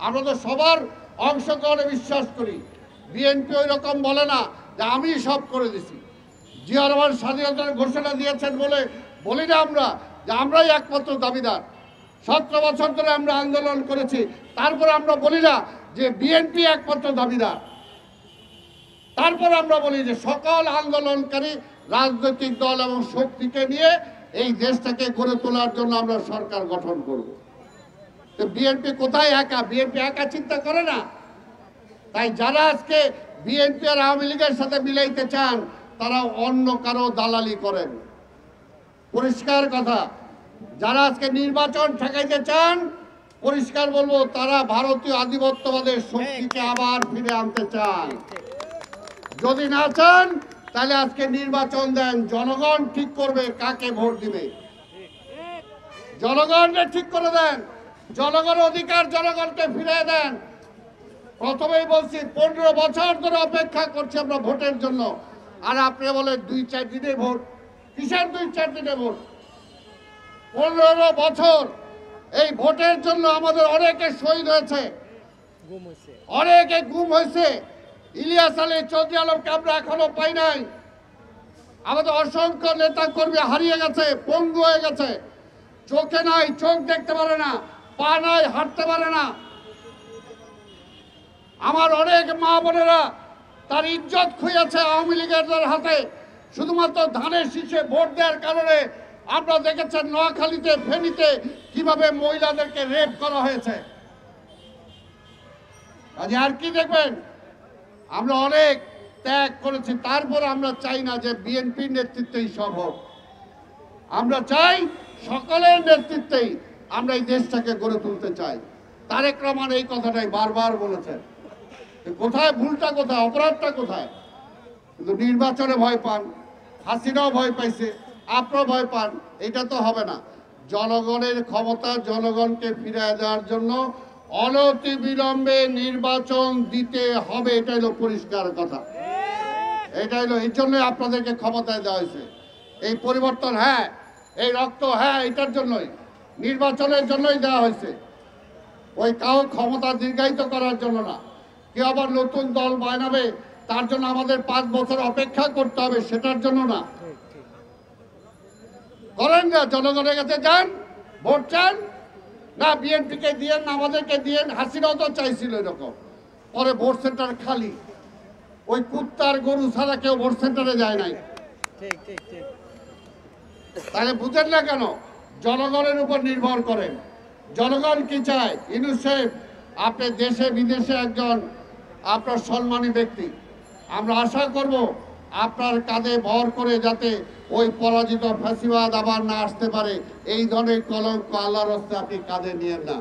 আমরা তো সবার অংশগ্রহণে বিশ্বাস করি। বিএনপি ওই রকম বলে না যে আমি সব করে দিছি। জিয়া রহমান স্বাধীনতার ঘোষণা দিয়েছেন বলে বলি না আমরা যে আমরাই একমাত্র দাবিদার। 17 বছর ধরে আমরা আন্দোলন করেছি, তারপর আমরা বলি না যে বিএনপি একমাত্র দাবিদার। তারপর আমরা বলি যে সকল আন্দোলনকারী রাজনৈতিক দল এবং শক্তিকে নিয়ে এই দেশটাকে গড়ে তোলার জন্য আমরা সরকার গঠন করব। তো বিএনপি কোথায় একা? বিএনপি একা চিন্তা করে না। তাই যারা আজকে বিএনপি আর আওয়ামী লীগের সাথে মিলাইতে চান তারা অন্য কারো দালালি করেন। পরিষ্কার কথা, যারা আজকে নির্বাচন ঠেকাইতে চান, পরিষ্কার বলবো, তারা ভারতীয় আধিপত্যবাদের শক্তিকে আবার ফিরে আনতে চান। যদি না চান তাহলে আজকে নির্বাচন দেন, জনগণ ঠিক করবে কাকে ভোট দিবে। জনগণকে ঠিক করে দেন, জনগণ অধিকার জনগণকে ফিরে দেন। প্রথমেই বলছি 15 বছর ধরে অপেক্ষা করছি আমরা ভোটের জন্য, আর আপনি বলেন 2-4 দিনে ভোট। কিসের 2-4 দিনে ভোট? 15 বছর এই ভোটের জন্য আমাদের অনেকে শহীদ হয়েছে, অনেকে গুম হয়েছে। ইলিয়াস আলী, চৌধুরী আলমকে আমরা এখনো পাই নাই। আমাদের অসংখ্য নেতা কর্মী হারিয়ে গেছে, পঙ্গু হয়ে গেছে, চোখে নাই, চোখ দেখতে পারে না, পা নাই, হাঁটতে পারে না। আমার অনেক মা বোনেরা তার ইজ্জত খুঁজেছে আওয়ামী লীগের হাতে, শুধুমাত্র ধানের শীষে ভোট দেওয়ার কারণে। আমরা দেখেছেন নোয়াখালীতে, ফেনীতে কিভাবে মহিলাদেরকে রেপ করা হয়েছে। আর কি দেখবেন? আমরা অনেক ত্যাগ করেছি, তারপর আমরা চাই না যে বিএনপির নেতৃত্বেই সব হোক। আমরা চাই সকলের নেতৃত্বেই আমরা এই দেশটাকে গড়ে তুলতে চাই। তারেক রহমান এই কথাটাই বারবার বলেছেন। কোথায় ভুলটা, কোথায় অপরাধটা কোথায়? কিন্তু নির্বাচনে ভয় পান, হাসিনাও ভয় পাইছে, আপনারাও ভয় পান। এটা তো হবে না। জনগণের ক্ষমতা জনগণকে ফিরিয়ে দেওয়ার জন্য অনতি বিলম্বে নির্বাচন দিতে হবে। এটা হলো পরিষ্কার কথা। এটা হলো, এই জন্য আপনাদেরকে ক্ষমতায় দেওয়া হয়েছে। এই পরিবর্তন, হ্যাঁ, এই রক্ত, হ্যাঁ, এটার জন্যই, নির্বাচনের জন্যই দেওয়া হয়েছে। ওই কাউ ক্ষমতা দীর্ঘায়িত করার জন্য না। কেউ আবার নতুন দল বানাবে তার জন্য আমাদের 5 বছর অপেক্ষা করতে হবে সেটার জন্য না। করেন না, জনগণের কাছে যান, ভোট চান। না বিএনপিকে দিয়েন, না আমাদেরকে দিয়েন। হাসিনাও তো চাইছিল এরকম। পরে ভোট সেন্টার খালি। ওই কুত্তার গরু ছাড়া কেউ ভোট সেন্টারে যায় নাই। তাহলে বুঝেন না কেন? জনগণের উপর নির্ভর করেন। জনগণ কি চায়? ইউনূস সাহেব, আপনি দেশে বিদেশে একজন আপনার সম্মানী ব্যক্তি। আমরা আশা করব আপনার কাঁধে ভর করে যাতে ওই পরাজিত ফ্যাসিবাদ আবার না আসতে পারে, এই ধরনের কলঙ্ক আল্লাহর রাস্তায় আপনি কাঁধে নিয়েন না।